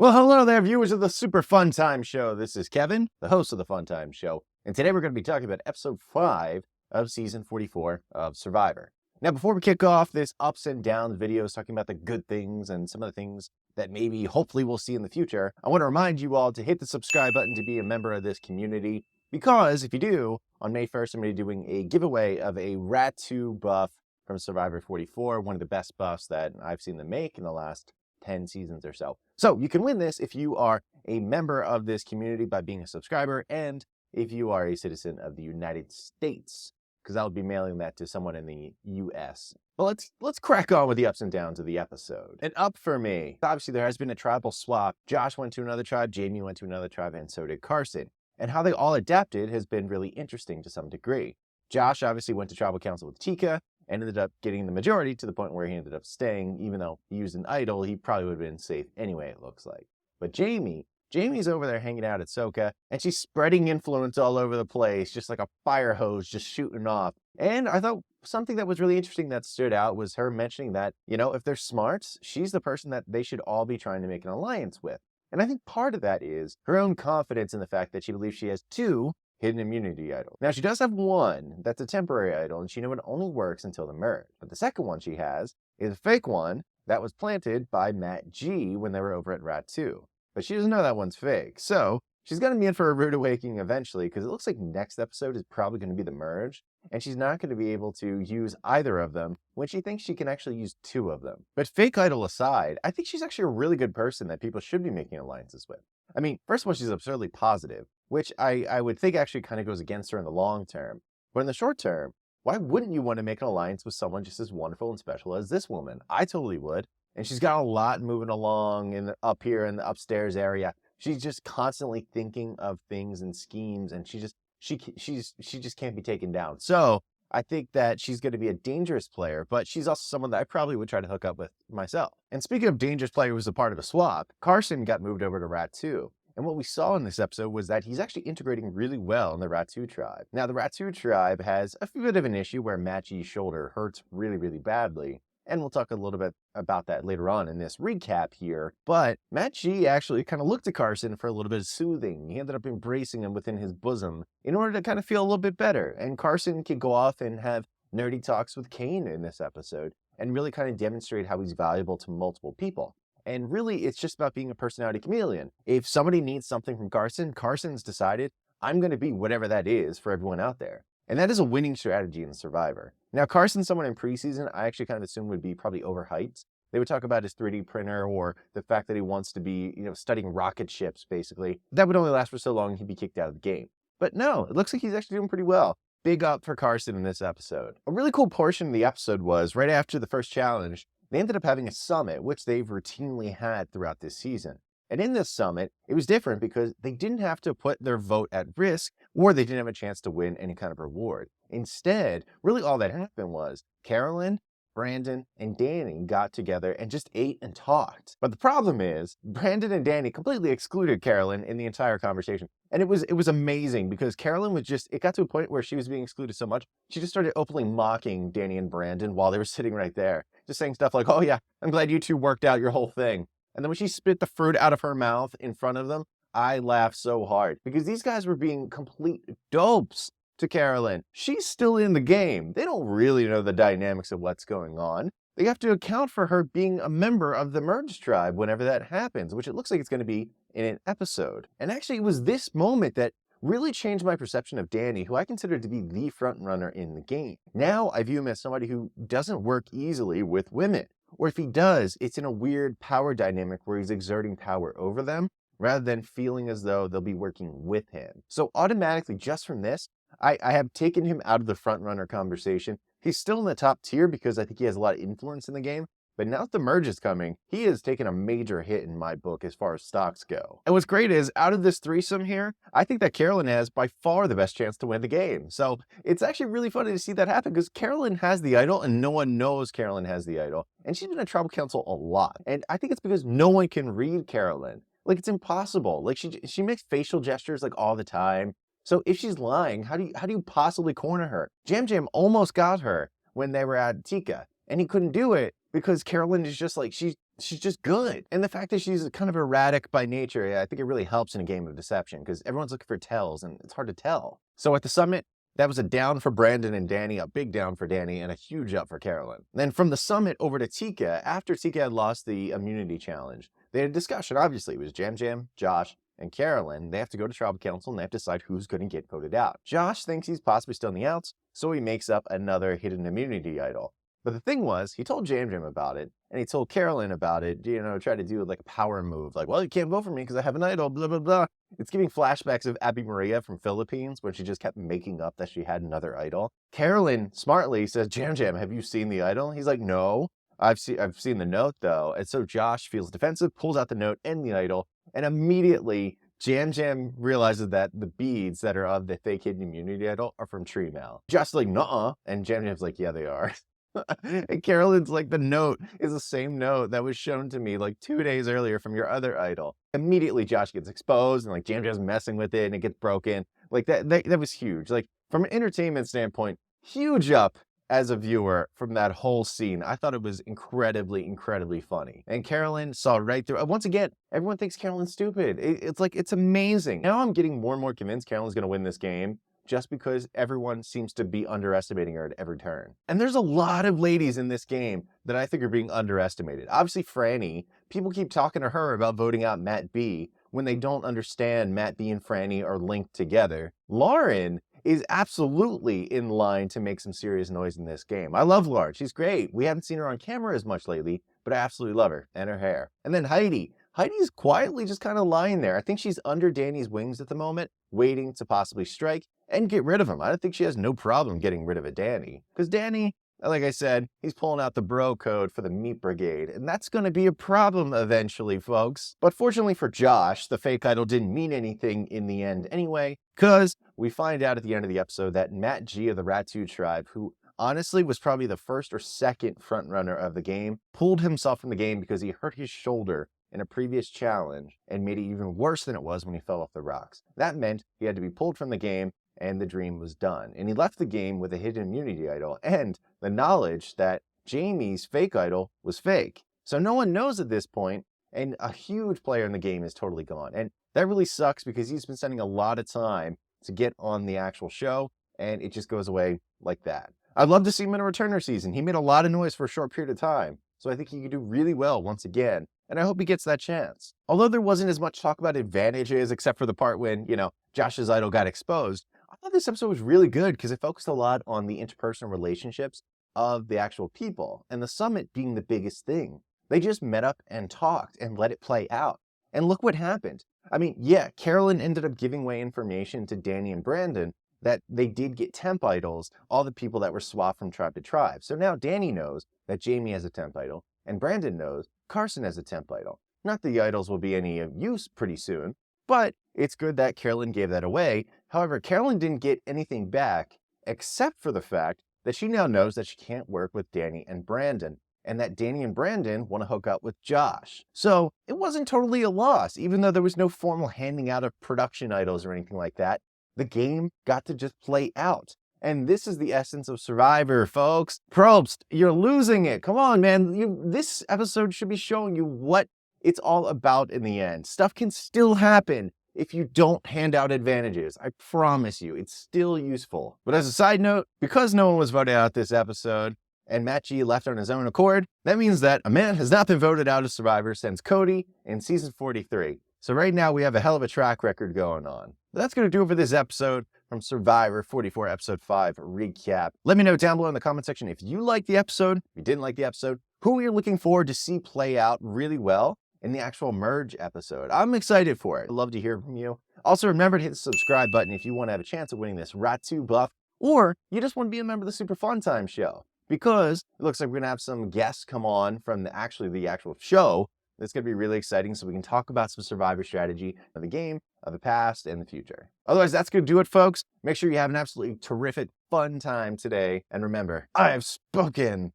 Well, hello there, viewers of the Super Fun Time Show. This is Kevin, the host of the Fun Time Show, and today we're going to be talking about episode 5 of season 44 of Survivor. Now, before we kick off this ups and downs videos talking about the good things and some of the things that maybe hopefully we'll see in the future, I want to remind you all to hit the subscribe button to be a member of this community, because if you do, on May 1st, I'm going to be doing a giveaway of a Ratu buff from Survivor 44, one of the best buffs that I've seen them make in the last 10 seasons or so. So you can win this if you are a member of this community by being a subscriber, and if you are a citizen of the United States, because I'll be mailing that to someone in the US. Well, let's crack on with the ups and downs of the episode. And up for me, obviously there has been a tribal swap. Josh went to another tribe, Jamie went to another tribe, and so did Carson. And how they all adapted has been really interesting to some degree. Josh obviously went to tribal council with Tika, and ended up getting the majority to the point where he ended up staying. Even though he used an idol, he probably would have been safe anyway, it looks like. But Jamie's over there hanging out at Soka, and she's spreading influence all over the place, just like a fire hose just shooting off. And I thought something that was really interesting that stood out was her mentioning that, you know, if they're smarts, she's the person that they should all be trying to make an alliance with. And I think part of that is her own confidence in the fact that she believes she has two hidden immunity idol. Now, she does have one that's a temporary idol, and she knows it only works until the merge. But the second one she has is a fake one that was planted by Matt G when they were over at Ratu. But she doesn't know that one's fake. So she's going to be in for a rude awakening eventually, because it looks like next episode is probably going to be the merge, and she's not going to be able to use either of them when she thinks she can actually use two of them. But fake idol aside, I think she's actually a really good person that people should be making alliances with. I mean, first of all, she's absurdly positive, which I would think actually kind of goes against her in the long term. But in the short term, why wouldn't you want to make an alliance with someone just as wonderful and special as this woman? I totally would. And she's got a lot moving along up here in the upstairs area. She's just constantly thinking of things and schemes, and she just can't be taken down. So I think that she's going to be a dangerous player, but she's also someone that I probably would try to hook up with myself. And speaking of dangerous player who was a part of a swap, Carson got moved over to Ratu. And what we saw in this episode was that he's actually integrating really well in the Ratu tribe. Now, the Ratu tribe has a bit of an issue where Matt G's shoulder hurts really, really badly. And we'll talk a little bit about that later on in this recap here. But Matt G actually kind of looked to Carson for a little bit of soothing. He ended up embracing him within his bosom in order to kind of feel a little bit better. And Carson could go off and have nerdy talks with Kane in this episode and really kind of demonstrate how he's valuable to multiple people. And really, it's just about being a personality chameleon. If somebody needs something from Carson, Carson's decided, I'm going to be whatever that is for everyone out there. And that is a winning strategy in Survivor. Now, Carson's someone in preseason I actually kind of assumed would be probably overhyped. They would talk about his 3D printer or the fact that he wants to be, studying rocket ships, basically. That would only last for so long and he'd be kicked out of the game. But no, it looks like he's actually doing pretty well. Big up for Carson in this episode. A really cool portion of the episode was right after the first challenge, they ended up having a summit, which they've routinely had throughout this season. And in this summit, it was different because they didn't have to put their vote at risk, or they didn't have a chance to win any kind of reward. Instead, really all that happened was Carolyn, Brandon, and Danny got together and just ate and talked. But the problem is, Brandon and Danny completely excluded Carolyn in the entire conversation. And it was amazing because Carolyn it got to a point where she was being excluded so much, she just started openly mocking Danny and Brandon while they were sitting right there. Just saying stuff like, oh yeah, I'm glad you two worked out your whole thing. And then when she spit the fruit out of her mouth in front of them, I laughed so hard because these guys were being complete dopes to Carolyn. She's still in the game. They don't really know the dynamics of what's going on. They have to account for her being a member of the Merge tribe whenever that happens, which it looks like it's going to be in an episode. And actually, it was this moment that really changed my perception of Danny, who I consider to be the front runner in the game. Now I view him as somebody who doesn't work easily with women. Or if he does, it's in a weird power dynamic where he's exerting power over them rather than feeling as though they'll be working with him. So automatically, just from this, I have taken him out of the front runner conversation. He's still in the top tier because I think he has a lot of influence in the game. But now that the merge is coming, he has taken a major hit in my book as far as stocks go. And what's great is, out of this threesome here, I think that Carolyn has by far the best chance to win the game. So it's actually really funny to see that happen because Carolyn has the idol and no one knows Carolyn has the idol. And she's been in tribal council a lot. And I think it's because no one can read Carolyn. Like, it's impossible. Like, she makes facial gestures like all the time. So if she's lying, how do you possibly corner her? Jam Jam almost got her when they were at Tika, and he couldn't do it because Carolyn is just like, she's just good. And the fact that she's kind of erratic by nature, I think it really helps in a game of deception because everyone's looking for tells and it's hard to tell. So at the summit, that was a down for Brandon and Danny, a big down for Danny, and a huge up for Carolyn. Then from the summit over to Tika, after Tika had lost the immunity challenge, they had a discussion. Obviously, it was Jam, Josh, and Carolyn. They have to go to tribal council and they have to decide who's going to get voted out. Josh thinks he's possibly still in the outs, so he makes up another hidden immunity idol. But the thing was, he told Jam about it, and he told Carolyn about it, tried to do like a power move, like, well, you can't vote for me because I have an idol, blah, blah, blah. It's giving flashbacks of Abby Maria from Philippines when she just kept making up that she had another idol. Carolyn smartly says, Jam, have you seen the idol? He's like, no, I've seen the note though. And so Josh feels defensive, pulls out the note and the idol, and immediately Jam realizes that the beads that are of the fake hidden immunity idol are from Tree Mail. Josh's like, nuh-uh, and Jam's like, yeah, they are. And Carolyn's like, the note is the same note that was shown to me like 2 days earlier from your other idol. Immediately Josh gets exposed and like Jam's messing with it and it gets broken. Like that was huge. Like from an entertainment standpoint, huge up as a viewer from that whole scene. I thought it was incredibly funny. And Carolyn saw right through. Once again, everyone thinks Carolyn's stupid. It's amazing. Now I'm getting more and more convinced Carolyn's gonna win this game, just because everyone seems to be underestimating her at every turn. And there's a lot of ladies in this game that I think are being underestimated. Obviously, Franny, people keep talking to her about voting out Matt B when they don't understand Matt B and Franny are linked together. Lauren is absolutely in line to make some serious noise in this game. I love Lauren. She's great. We haven't seen her on camera as much lately, but I absolutely love her and her hair. And then Heidi. Heidi's quietly just kind of lying there. I think she's under Danny's wings at the moment, waiting to possibly strike and get rid of him. I don't think she has no problem getting rid of a Danny. Because Danny, like I said, he's pulling out the bro code for the Meat Brigade, and that's going to be a problem eventually, folks. But fortunately for Josh, the fake idol didn't mean anything in the end anyway, because we find out at the end of the episode that Matt G of the Ratu tribe, who honestly was probably the first or second frontrunner of the game, pulled himself from the game because he hurt his shoulder in a previous challenge and made it even worse than it was when he fell off the rocks. That meant he had to be pulled from the game and the dream was done. And he left the game with a hidden immunity idol and the knowledge that Jamie's fake idol was fake. So no one knows at this point, and a huge player in the game is totally gone. And that really sucks because he's been spending a lot of time to get on the actual show, and it just goes away like that. I'd love to see him in a returner season. He made a lot of noise for a short period of time, so I think he could do really well once again, and I hope he gets that chance. Although there wasn't as much talk about advantages, except for the part when, Josh's idol got exposed, I thought this episode was really good because it focused a lot on the interpersonal relationships of the actual people, and the summit being the biggest thing. They just met up and talked and let it play out. And look what happened. I mean, yeah, Carolyn ended up giving away information to Danny and Brandon that they did get temp idols, all the people that were swapped from tribe to tribe. So now Danny knows that Jamie has a temp idol, and Brandon knows Carson has a temp idol. Not that the idols will be any use pretty soon, but it's good that Carolyn gave that away. However, Carolyn didn't get anything back except for the fact that she now knows that she can't work with Danny and Brandon, and that Danny and Brandon want to hook up with Josh. So it wasn't totally a loss, even though there was no formal handing out of production idols or anything like that. The game got to just play out. And this is the essence of Survivor, folks. Probst, you're losing it. Come on, man. This episode should be showing you what it's all about in the end. Stuff can still happen if you don't hand out advantages. I promise you, it's still useful. But as a side note, because no one was voted out this episode, and Matt G left on his own accord, that means that a man has not been voted out as Survivor since Cody in season 43. So right now we have a hell of a track record going on. But that's going to do it for this episode from Survivor 44 episode 5 recap. Let me know down below in the comment section if you liked the episode, if you didn't like the episode, who you're looking forward to see play out really well in the actual merge episode. I'm excited for it. I'd love to hear from you. Also remember to hit the subscribe button if you want to have a chance of winning this Ratu buff, or you just want to be a member of the Super Fun Time show. Because it looks like we're going to have some guests come on from the actual show. It's going to be really exciting so we can talk about some Survivor strategy of the game, of the past, and the future. Otherwise, that's going to do it, folks. Make sure you have an absolutely terrific, fun time today. And remember, I have spoken.